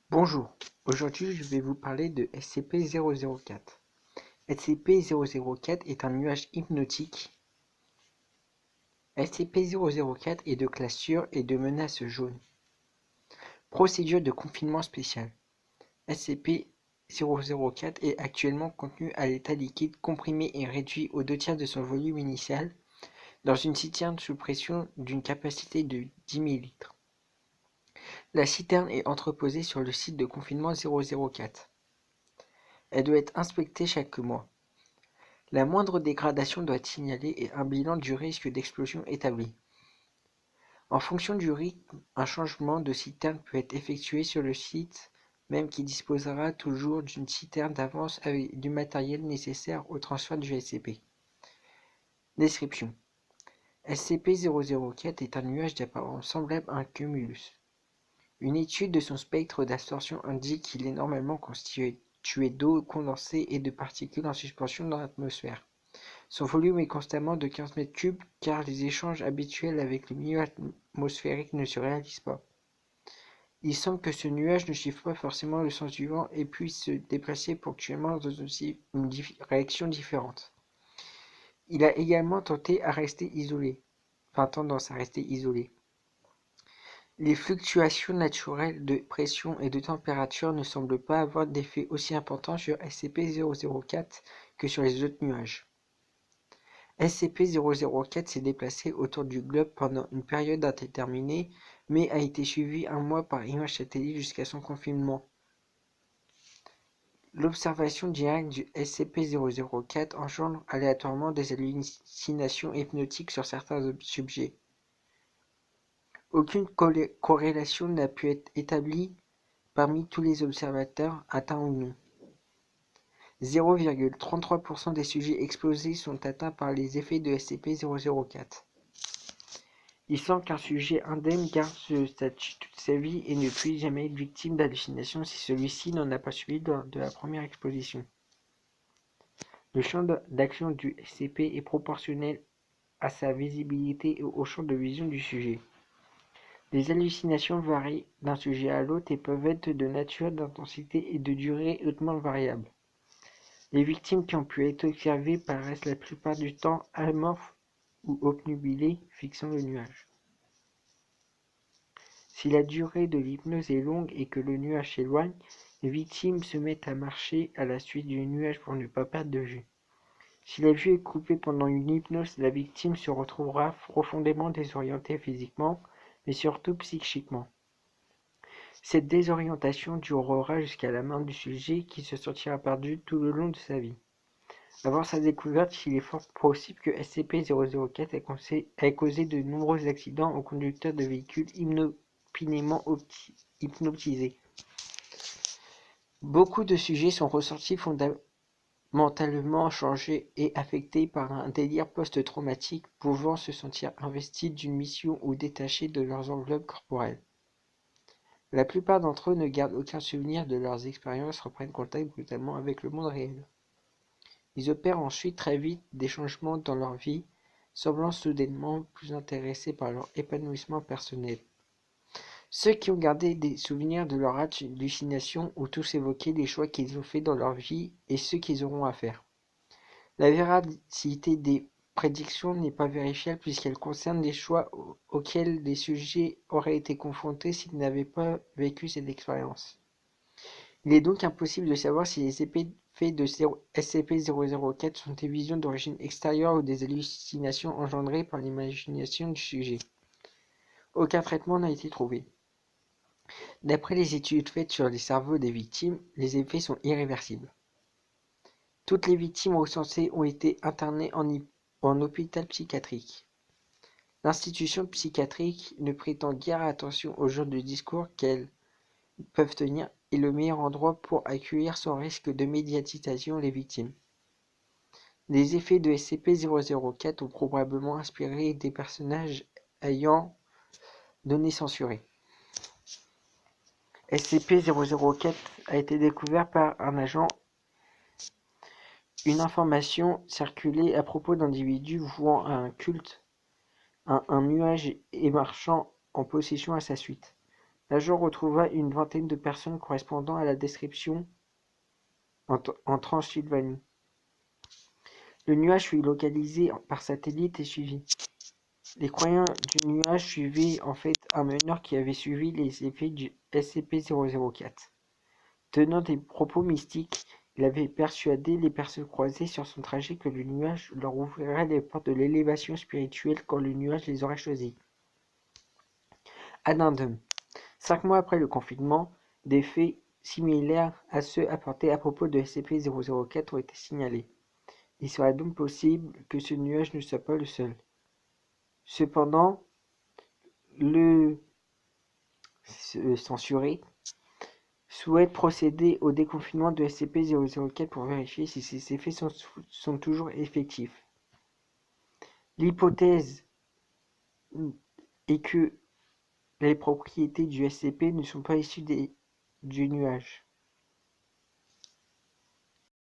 Bonjour, aujourd'hui je vais vous parler de SCP-004. SCP-004 est un nuage hypnotique. SCP-004 est de classe sûre et de menace jaune. Procédure de confinement spécial. SCP-004 est actuellement contenu à l'état liquide comprimé et réduit aux 2/3 de son volume initial dans une citerne sous pression d'une capacité de 10 000 litres. La citerne est entreposée sur le site de confinement 004. Elle doit être inspectée chaque mois. La moindre dégradation doit être signalée et un bilan du risque d'explosion établi. En fonction du rythme, un changement de citerne peut être effectué sur le site, même qui disposera toujours d'une citerne d'avance avec du matériel nécessaire au transfert du SCP. Description: SCP-004 est un nuage d'apparence semblable à un cumulus. Une étude de son spectre d'absorption indique qu'il est normalement constitué d'eau condensée et de particules en suspension dans l'atmosphère. Son volume est constamment de 15 mètres cubes car les échanges habituels avec le milieu atmosphérique ne se réalisent pas. Il semble que ce nuage ne suive pas forcément le sens du vent et puisse se déplacer ponctuellement dans une direction différente. Il a également tendance à rester isolé. Les fluctuations naturelles de pression et de température ne semblent pas avoir d'effet aussi important sur SCP-004 que sur les autres nuages. SCP-004 s'est déplacé autour du globe pendant une période indéterminée, mais a été suivi un mois par image satellite jusqu'à son confinement. L'observation directe du SCP-004 engendre aléatoirement des hallucinations hypnotiques sur certains sujets. Aucune corrélation n'a pu être établie parmi tous les observateurs, atteints ou non. 0,33% des sujets exposés sont atteints par les effets de SCP-004. Il semble qu'un sujet indemne garde ce statut toute sa vie et ne puisse jamais être victime d'hallucinations si celui-ci n'en a pas subi lors de la première exposition. Le champ d'action du SCP est proportionnel à sa visibilité et au champ de vision du sujet. Les hallucinations varient d'un sujet à l'autre et peuvent être de nature, d'intensité et de durée hautement variables. Les victimes qui ont pu être observées paraissent la plupart du temps amorphes ou obnubilées, fixant le nuage. Si la durée de l'hypnose est longue et que le nuage s'éloigne, les victimes se mettent à marcher à la suite du nuage pour ne pas perdre de vue. Si la vue est coupée pendant une hypnose, la victime se retrouvera profondément désorientée physiquement, mais surtout psychiquement. Cette désorientation durera jusqu'à la mort du sujet qui se sentira perdu tout le long de sa vie. Avant sa découverte, il est fort possible que SCP-004 ait causé de nombreux accidents aux conducteurs de véhicules inopinément hypnotisés. Beaucoup de sujets sont ressortis fondamentalement changés et affectés par un délire post-traumatique, pouvant se sentir investis d'une mission ou détachés de leurs enveloppes corporelles. La plupart d'entre eux ne gardent aucun souvenir de leurs expériences, reprennent contact brutalement avec le monde réel. Ils opèrent ensuite très vite des changements dans leur vie, semblant soudainement plus intéressés par leur épanouissement personnel. Ceux qui ont gardé des souvenirs de leur hallucination ont tous évoqué les choix qu'ils ont faits dans leur vie et ceux qu'ils auront à faire. La véracité des prédictions n'est pas vérifiable puisqu'elle concerne les choix auxquels les sujets auraient été confrontés s'ils n'avaient pas vécu cette expérience. Il est donc impossible de savoir si les effets de SCP-004 sont des visions d'origine extérieure ou des hallucinations engendrées par l'imagination du sujet. Aucun traitement n'a été trouvé. D'après les études faites sur les cerveaux des victimes, les effets sont irréversibles. Toutes les victimes recensées ont été internées en hôpital psychiatrique. L'institution psychiatrique ne prêtant guère attention au genre de discours qu'elles peuvent tenir est le meilleur endroit pour accueillir sans risque de médiatisation les victimes. Les effets de SCP-004 ont probablement inspiré des personnages ayant données censurées. SCP-004 a été découvert par un agent. Une information circulait à propos d'individus vouant à un culte, un nuage et marchant en possession à sa suite. L'agent retrouva une vingtaine de personnes correspondant à la description en Transylvanie. Le nuage fut localisé par satellite et suivi. Les croyants du nuage suivaient en fait un meneur qui avait suivi les effets du SCP-004. Tenant des propos mystiques, il avait persuadé les personnes croisées sur son trajet que le nuage leur ouvrirait les portes de l'élévation spirituelle quand le nuage les aurait choisis. Addendum. 5 mois après le confinement, des faits similaires à ceux apportés à propos de SCP-004 ont été signalés. Il serait donc possible que ce nuage ne soit pas le seul. Cependant, le censuré souhaite procéder au déconfinement de SCP-004 pour vérifier si ces effets sont toujours effectifs. L'hypothèse est que les propriétés du SCP ne sont pas issues du nuage.